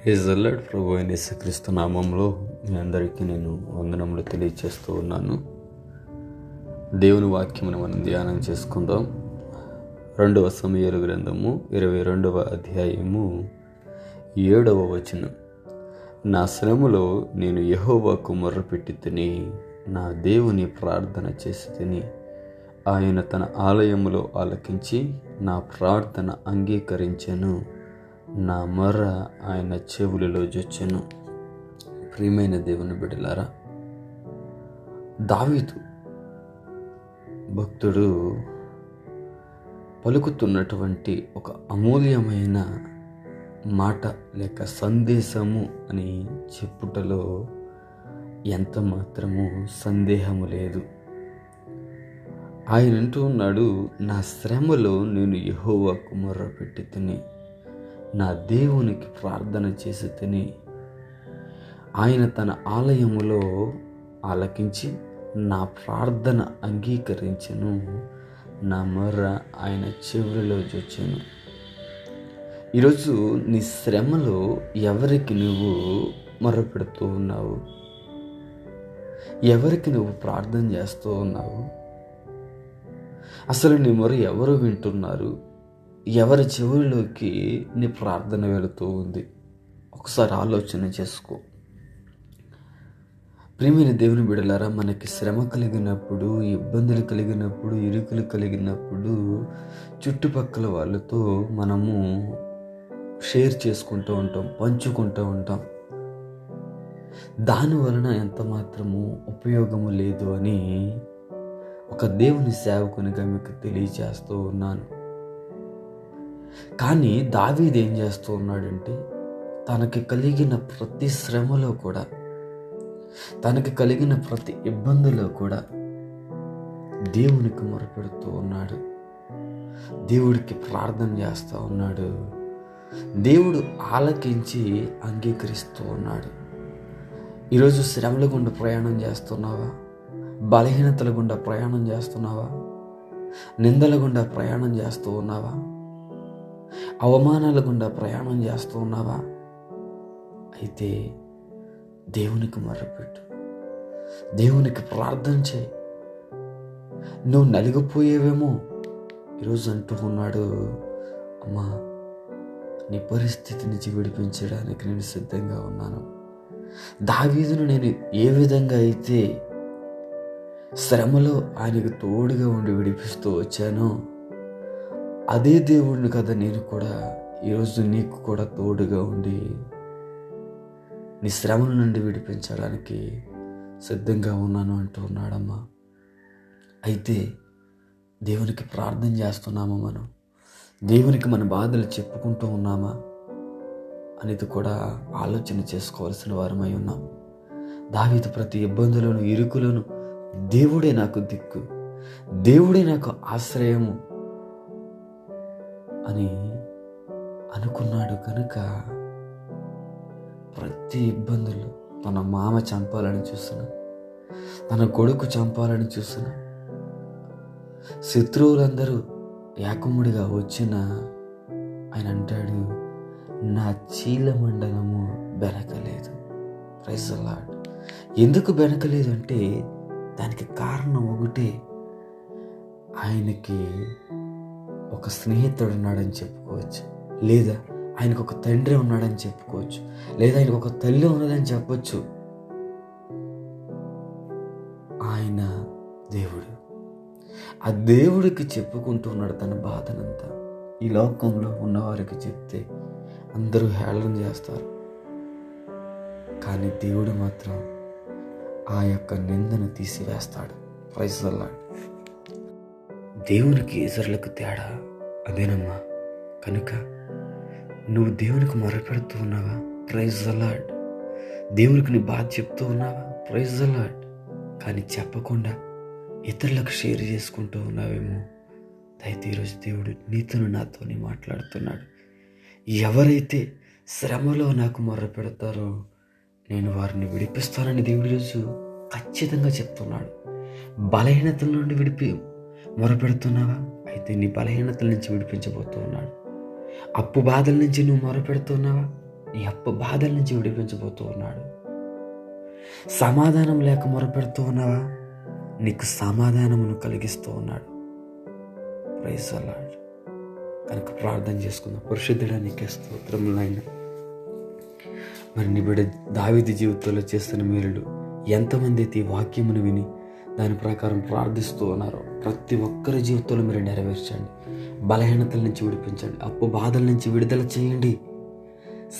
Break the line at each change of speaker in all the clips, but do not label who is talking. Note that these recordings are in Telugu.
Praise the lord. ప్రభు అయిన యేసుక్రీస్తు నామంలో మీ అందరికీ నేను వందనములు తెలియజేస్తూ ఉన్నాను. దేవుని వాక్యమును మనం ధ్యానం చేసుకుందాం. 2వ సమూయేలు గ్రంథము 22వ అధ్యాయము 7వ వచనం. నా శ్రమలో నేను యెహోవాకు మొర్రపెట్టి తిని నా దేవుని ప్రార్థన చేసి తిని ఆయన తన ఆలయములో ఆలకించి నా ప్రార్థన అంగీకరించెను, నా మొర్ర ఆయన చెవులలో జొచ్చెను. ప్రియమైన దేవుని బిడ్డలారా, దావీదు భక్తుడు పలుకుతున్నటువంటి ఒక అమూల్యమైన మాట లేక సందేశము అని చెప్పుటలో ఎంత మాత్రము సందేహము లేదు. ఆయన అంటూ ఉన్నాడు, నా శ్రమలో నేను యెహోవాకు మొర్రపెట్టి తిని నా దేవునికి ప్రార్థన చేసి తిని ఆయన తన ఆలయములో ఆలకించి నా ప్రార్థన అంగీకరించెను, నా మొర్ర ఆయన చెవులలో జొచ్చెను. ఈరోజు నీ శ్రమలో ఎవరికి నువ్వు మొర్రపెడుతూ ఉన్నావు? ఎవరికి నువ్వు ప్రార్థన చేస్తూ ఉన్నావు? అసలు నీ మొర ఎవరు వింటున్నారు? ఎవరి చెవుల్లోకి నీ ప్రార్థన వెళుతూ ఉంది? ఒకసారి ఆలోచన చేసుకో. ప్రియమైన దేవుని బిడ్డలారా, మనకి శ్రమ కలిగినప్పుడు, ఇబ్బందులు కలిగినప్పుడు, ఇరుకులు కలిగినప్పుడు చుట్టుపక్కల వాళ్ళతో మనము షేర్ చేసుకుంటూ ఉంటాం, పంచుకుంటూ ఉంటాం. దాని వలన ఎంత మాత్రము ఉపయోగము లేదు అని ఒక దేవుని సేవకునిగా మీకు తెలియజేస్తూ ఉన్నాను. కానీ దావీదు ఏం చేస్తూ ఉన్నాడంటే, తనకి కలిగిన ప్రతి శ్రమలో కూడా, తనకి కలిగిన ప్రతి ఇబ్బందిలో కూడా దేవునికి మొరపెడుతూ ఉన్నాడు, దేవుడికి ప్రార్థన చేస్తూ ఉన్నాడు, దేవుడు ఆలకించి అంగీకరిస్తూ ఉన్నాడు. ఈరోజు శ్రమల గుండా ప్రయాణం చేస్తున్నావా? బలహీనతల గుండా ప్రయాణం చేస్తున్నావా? నిందల గుండా ప్రయాణం చేస్తూ ఉన్నావా? అవమానాల గుండా ప్రయాణం చేస్తూ ఉన్నావా? అయితే దేవునికి మొర్రపెట్టు, దేవునికి ప్రార్థన చేయి. నువ్వు నలిగిపోయేవేమో ఈరోజు అంటూ ఉన్నాడు, అమ్మా నీ పరిస్థితి నుంచి విడిపించడానికి నేను సిద్ధంగా ఉన్నాను. దావీదును నేను ఏ విధంగా అయితే శ్రమలో ఆయనకు తోడుగా ఉండి విడిపిస్తూ వచ్చానో, అదే దేవుడిని కదా నేను కూడా ఈరోజు నీకు కూడా తోడుగా ఉండి నీ శ్రమల నుండి విడిపించడానికి సిద్ధంగా ఉన్నాను అంటూ ఉన్నాడమ్మా. అయితే దేవునికి ప్రార్థన చేస్తున్నామా? మనం దేవునికి మన బాధలు చెప్పుకుంటూ ఉన్నామా అనేది కూడా ఆలోచన చేసుకోవాల్సిన వారమై ఉన్నాం. దావీదు ప్రతి ఇబ్బందులను, ఇరుకులను దేవుడే నాకు దిక్కు, దేవుడే నాకు ఆశ్రయము అని అనుకున్నాడు కనుక ప్రతి ఇబ్బందులు, తన మామ చంపాలని చూస్తున్నా, తన కొడుకు చంపాలని చూస్తున్నా, శత్రువులందరూ ఏకముడిగా వచ్చిన ఆయన అంటాడు, నా చీలమండలము బెనకలేదు. Praise the Lord. ఎందుకు బెనకలేదు అంటే దానికి కారణం ఒకటే, ఆయనకి ఒక స్నేహితుడు ఉన్నాడని చెప్పుకోవచ్చు, లేదా ఆయనకు ఒక తండ్రి ఉన్నాడని చెప్పుకోవచ్చు, లేదా ఆయనకు ఒక తల్లి ఉన్నదని చెప్పొచ్చు. ఆయన దేవుడు, ఆ దేవుడికి చెప్పుకుంటూ ఉన్నాడు తన బాధనంతా. ఈ లోకంలో ఉన్నవారికి చెప్తే అందరూ హేళన చేస్తారు, కానీ దేవుడు మాత్రం ఆ యొక్క నిందను తీసివేస్తాడు. Praise the Lord. దేవునికి ఇతరులకు తేడా అదేనమ్మా. కనుక నువ్వు దేవునికి మొరపెడుతూ ఉన్నావా? Praise the Lord. దేవునికి నీ బాధ చెప్తూ ఉన్నావా? Praise the Lord. కానీ చెప్పకుండా ఇతరులకు షేర్ చేసుకుంటూ ఉన్నావేమో. అయితే ఈరోజు దేవుడు నీతోను నాతోని మాట్లాడుతున్నాడు. ఎవరైతే శ్రమలో నాకు మొర్రపెడతారో నేను వారిని విడిపిస్తానని దేవుడు ఈరోజు ఖచ్చితంగా చెప్తున్నాడు. బలహీనతల నుండి మొరపెడుతున్నావా? అయితే అయితే నీ బలహీనతల నుంచి విడిపించబోతూ ఉన్నాడు. అప్పు బాధల నుంచి నువ్వు మొరపెడుతున్నావా?
నీ అప్పు బాధల నుంచి విడిపించబోతూ ఉన్నాడు. సమాధానం లేక మొరపెడుతూ ఉన్నావా? నీకు సమాధానమును కలిగిస్తూ ఉన్నాడు. Praise the Lord. కనుక ప్రార్థన చేసుకుందాం. పరిశుద్ధుడా, నీకే స్తోత్రములు నాయనా. మరి నీ బిడ్డ దావీదు జీవితంలో చేస్తున్న మేలులు ఎంతమంది అయితే ఈ వాక్యమును విని దాని ప్రకారం ప్రార్థిస్తూ ఉన్నారో ప్రతి ఒక్కరి జీవితంలో మీరు నెరవేర్చండి. బలహీనతల నుంచి విడిపించండి. అప్పు బాధల నుంచి విడుదల చేయండి.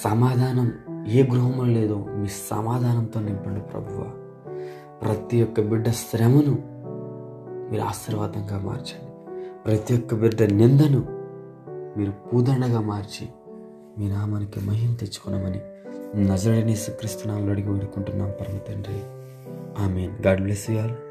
సమాధానం ఏ గృహంలో లేదో మీ సమాధానంతో నింపండి ప్రభువా. ప్రతి ఒక్క బిడ్డ శ్రమను మీరు ఆశీర్వాదంగా మార్చండి. ప్రతి ఒక్క బిడ్డ నిందను మీరు పూదండగా మార్చి మీ నామానికి మహిమ తెచ్చుకున్నామని నజరేయుడైన యేసుక్రీస్తు నామములో అడిగి వేడుకుంటున్నాం పరమ తండ్రి. Amen. God bless you all.